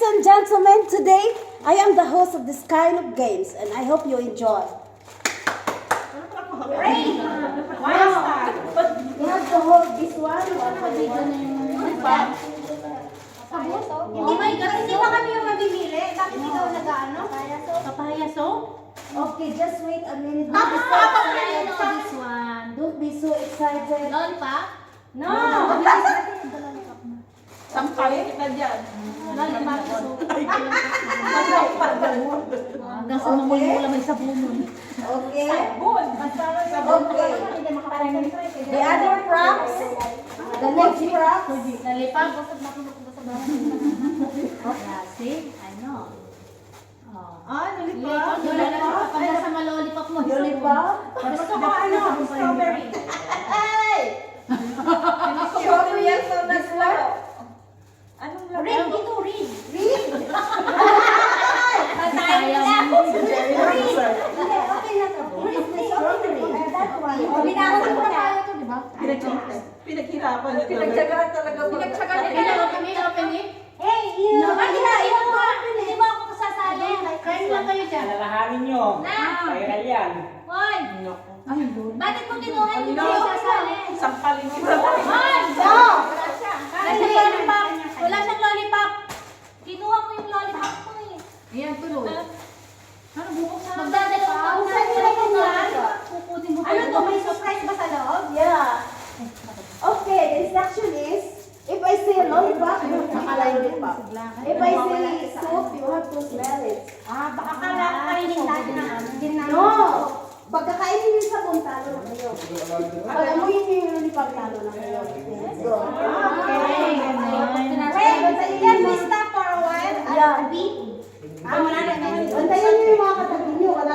and gentlemen, today I am the host of this kind of games and I hope you enjoy. Rain! Wow! You have to hold this one. Oh my God, hindi pa kami yung mamimili. Bakit ikaw nag-ano? Papayaso? Okay, just wait a minute. Tapos This one. Don't be so excited. Lollipop? No! Sampalin kita dyan. Lollipop. Hanggang sa mamula may sabon. Okay. Sabon. Okay. The other props. The next props. Lollipop? See? I know. lollipop. Lollipop. Hanggang sa malolipop mo. Lollipop. Gusto ko ano? Strawberry. Hey! Strawberry and so next one. Anong Ring, ito, ring. Read. Sayang. Okay, okay na to. Read the strawberry. That one. Binangon ko na. Pinaghirapan niya talaga. Pinagtsagaan talaga. Pinagtsagaan Open nila. it, open it, open it. Hey, you. Hindi ba ako kasasali? Kain lang kayo dyan. Alalahanin nyo. Na! Viral yan. Hoy! Bakit mo kinuha? Hindi No. ko sasali. Sampalin kita. Hoy! No! Wala siyang lollipop. Wala siyang lollipop. Kinuha mo yung lollipop mo eh. Ayan, tuloy. Ano buksan? Magdadalawang taon Buksan mo na yung yan. Kukunin mo pa Ano yung to? May surprise ba sa loob? Yeah. Okay, the instruction is, if I say lollipop, you have to eat lollipop. If I say soup, you have to smell it. Ah, baka kala ko kainin natin na. No! Pagkakainin yung sabon, talo na kayo. Pag amuyin niyo yung lollipop, talo na kayo. Let's go. Wait, can we stop for a while? Yeah. A bit? Ah, wala